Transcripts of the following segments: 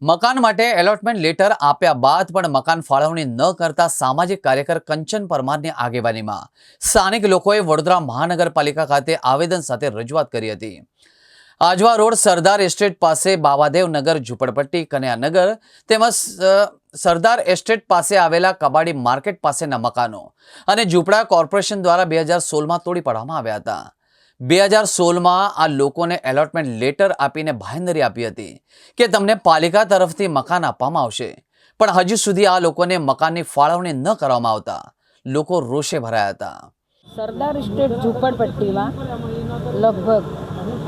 મકાન માટે allotment letter આપ્યા બાદ પણ મકાન ફાળવણી ન કરતા સામાજિક કાર્યકર કંચન પરમારની આગેવાનીમાં સ્થાનિક લોકોએ વડોદરા મહાનગરપાલિકા ખાતે આવેદન સાથે રજૂઆત કરી હતી। આજવા રોડ સરદાર એસ્ટેટ પાસે બાવાદેવ નગર ઝૂંપડપટ્ટી કન્યાનગર તેમજ સરદાર એસ્ટેટ પાસે આવેલા કબાડી માર્કેટ પાસેના મકાનો અને ઝૂંપડા કોર્પોરેશન દ્વારા 2016માં તોડી પાડવામાં આવ્યા હતા। 2016માં આ લોકોને એલોટમેન્ટ લેટર આપીને બાંહેધરી આપી હતી કે તમને પાલિકા તરફથી મકાન આપવામાં આવશે, પણ હજુ સુધી આ લોકોને મકાનની ફાળવણી ન કરવામાં આવતા લોકો રોષે ભરાયા હતા। સરદાર એસ્ટેટ ઝૂંપડપટ્ટીમાં લગભગ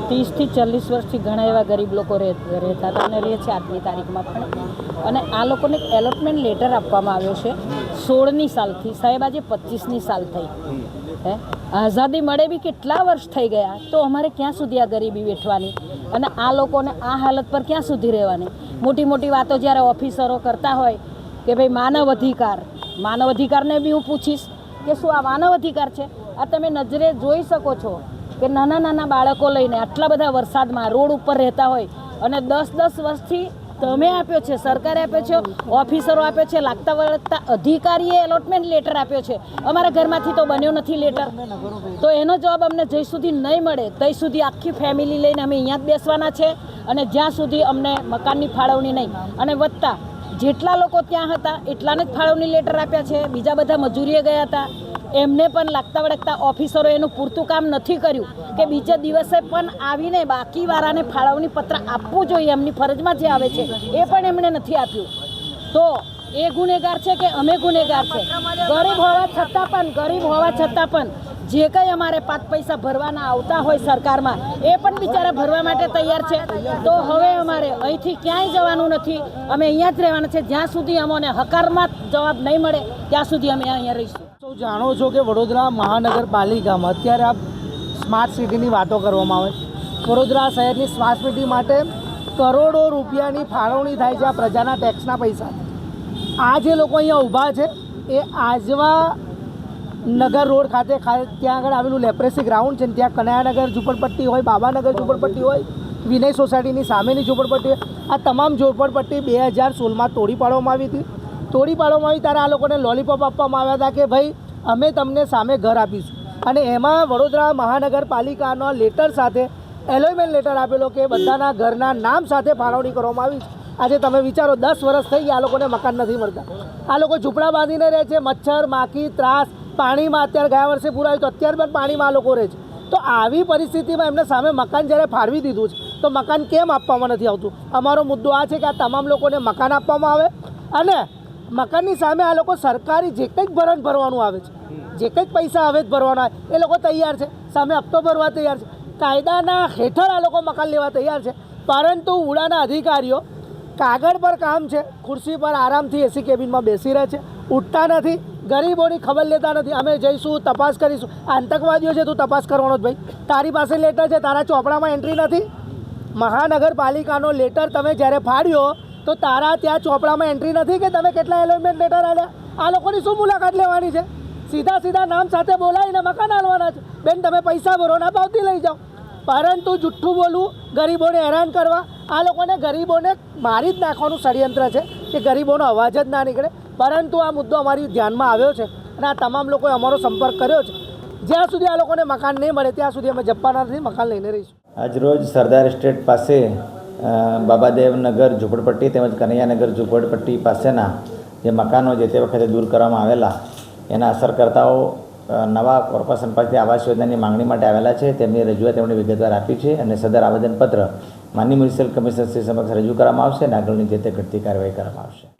30 થી 40 વર્ષથી ઘણા એવા ગરીબ લોકો રહેતા હતા અને રહે છે આજની તારીખમાં પણ। અને આ લોકોને એલોટમેન્ટ લેટર આપવામાં આવ્યો છે 16ની સાલથી, સાહેબ આજે 25ની સાલ થઈ હે। આઝાદી મળે બી કેટલા વર્ષ થઈ ગયા, તો અમારે ક્યાં સુધી આ ગરીબી વેઠવાની અને આ લોકોને આ હાલત પર ક્યાં સુધી રહેવાની? મોટી મોટી વાતો જ્યારે ઓફિસરો કરતા હોય કે ભાઈ માનવ અધિકારને બી હું પૂછીશ કે શું આ માનવ અધિકાર છે? આ તમે નજરે જોઈ શકો છો કે નાના નાના બાળકો લઈને આટલા બધા વરસાદમાં રોડ ઉપર રહેતા હોય અને 10-10 વર્ષથી તમે આપ્યો છે, સરકારે આપ્યો છે, ઓફિસરો આપ્યો છે, લાગતા વળગતા અધિકારીએ એલોટમેન્ટ લેટર આપ્યો છે, અમારા ઘરમાંથી તો બન્યો નથી લેટર। તો એનો જવાબ અમને જ્યાં સુધી નહીં મળે ત્યાં સુધી આખી ફેમિલી લઈને અમે અહીંયા જ બેસવાના છે અને જ્યાં સુધી અમને મકાનની ફાળવણી નહીં। અને વધતા જેટલા લોકો ત્યાં હતા એટલાને જ ફાળવણી લેટર આપ્યા છે, બીજા બધા મજૂરીએ ગયા હતા, એમને પણ લાગતા વળગતા ઓફિસરો એનું પૂરતું કામ નથી કર્યું કે બીજા દિવસે પણ આવીને બાકીવાળાને ફાળવણી પત્ર આપવું જોઈએ, એમની ફરજમાં જે આવે છે એ પણ એમણે નથી આપ્યું। તો એ ગુનેગાર છે કે અમે ગુનેગાર છે? ગરીબ હોવા છતાં પણ જે કંઈ અમારે 5 પૈસા ભરવાના આવતા હોય સરકારમાં એ પણ બિચારા ભરવા માટે તૈયાર છે। તો હવે અમારે અહીંથી ક્યાંય જવાનું નથી, અમે અહીંયા જ રહેવાના છે। જ્યાં સુધી અમને હકારમાં જવાબ નહીં મળે ત્યાં સુધી અમે અહીંયા રહીશું। જાણો છો કે વડોદરા મહાનગરપાલિકામાં અત્યારે આ સ્માર્ટ સિટીની વાતો કરવામાં આવે, વડોદરા શહેરની સ્માર્ટ સિટી માટે કરોડો રૂપિયાની ફાળવણી થાય છે આ પ્રજાના ટેક્સના પૈસા। આ જે લોકો અહીંયા ઊભા છે એ આજવા નગર રોડ ખાતે ત્યાં આગળ આવેલું લેપ્રેસી ગ્રાઉન્ડ છે, ત્યાં કન્યાનગર ઝૂંપડપટ્ટી હોય, બાબાનગર ઝૂંપડપટ્ટી હોય, વિનય સોસાયટીની સામેની ઝૂંપડપટ્ટી હોય, આ તમામ ઝૂંપડપટ્ટી 2016માં તોડી પાડવામાં આવી હતી। તોડી પાડવામાં આવી ત્યારે આ લોકોને લોલીપોપ આપવામાં આવ્યા હતા કે ભાઈ અમે તમને સામે ઘર આપીશું, અને એમાં વડોદરા મહાનગરપાલિકાનો લેટર સાથે એલોટમેન્ટ લેટર આપેલો કે બધાના ઘરના નામ સાથે ફાળવણી કરવામાં આવી છે। આજે તમે વિચારો 10 વર્ષ થઈ ગયા, આ લોકોને મકાન નથી મળતા, આ લોકો ઝૂંપડા બાંધીને રહે છે, મચ્છર માખી ત્રાસ, પાણીમાં અત્યારે ગયા વર્ષે પૂરાયું તો અત્યારે પણ પાણીમાં આ લોકો રહે છે। તો આવી પરિસ્થિતિમાં એમને સામે મકાન જ્યારે ફાળવી દીધું છે તો મકાન કેમ આપવામાં નથી આવતું? અમારો મુદ્દો આ છે કે આ તમામ લોકોને મકાન આપવામાં આવે અને મકાનની સામે આ લોકો સરકારી જે કંઈક ભરણ ભરવાનું આવે છે, જે કંઈક પૈસા હવે જ ભરવાના આવે એ લોકો તૈયાર છે, સામે હપ્તો ભરવા તૈયાર છે, કાયદાના હેઠળ આ લોકો મકાન લેવા તૈયાર છે। પરંતુ ઉડાના અધિકારીઓ કાગળ પર કામ છે, ખુરશી પર આરામથી એસી કેબિનમાં બેસી રહે છે, ઉઠતા નથી, ગરીબોની ખબર લેતા નથી। અમે જઈશું, તપાસ કરીશું, આતંકવાદીઓ છે તું તપાસ કરવાનો જ ભાઈ, તારી પાસે લેટર છે, તારા ચોપડામાં એન્ટ્રી નથી। મહાનગરપાલિકાનો લેટર તમે જ્યારે ફાડ્યો તો તારા ત્યાં ચોપડામાં એન્ટ્રી નથી કે તમે કેટલા એલોટમેન્ટ લેટર આલ્યા? આ લોકોની શું મુલાકાત લેવાની છે? સીધા નામ સાથે બોલાવીને મકાન આલવાના છે। બેન તમે પૈસા ભરો ના ભાવથી લઈ જાઓ, પરંતુ જુઠ્ઠું બોલવું, ગરીબોને હેરાન કરવા, આ લોકોને ગરીબોને મારી જ નાખવાનું ષડયંત્ર છે કે ગરીબોનો અવાજ જ ના નીકળે। પરંતુ આ મુદ્દો અમારી ધ્યાનમાં આવ્યો છે અને આ તમામ લોકોએ અમારો સંપર્ક કર્યો છે। જ્યાં સુધી આ લોકોને મકાન નહીં મળે ત્યાં સુધી અમે જપ્પાના નથી, મકાન લઈને રહીશું। આજરોજ સરદાર એસ્ટેટ પાસે બાબાદેવ નગર ઝૂંપડપટ્ટી તેમજ કનૈયાનગર ઝૂંપડપટ્ટી પાસેના જે મકાનો જે તે વખતે દૂર કરવામાં આવેલા એના અસરકર્તાઓ નવા કોર્પોરેશન પાસેથી આવાસ યોજનાની માંગણી માટે આવેલા છે। તેમની રજૂઆત તેમણે વિગતવાર આપી છે અને સદર આવેદનપત્ર માનનીય મ્યુનિસિપલ કમિશનર શ્રી સમક્ષ રજૂ કરવામાં આવશે અને આગળની જે તે ઘટતી કાર્યવાહી કરવામાં આવશે।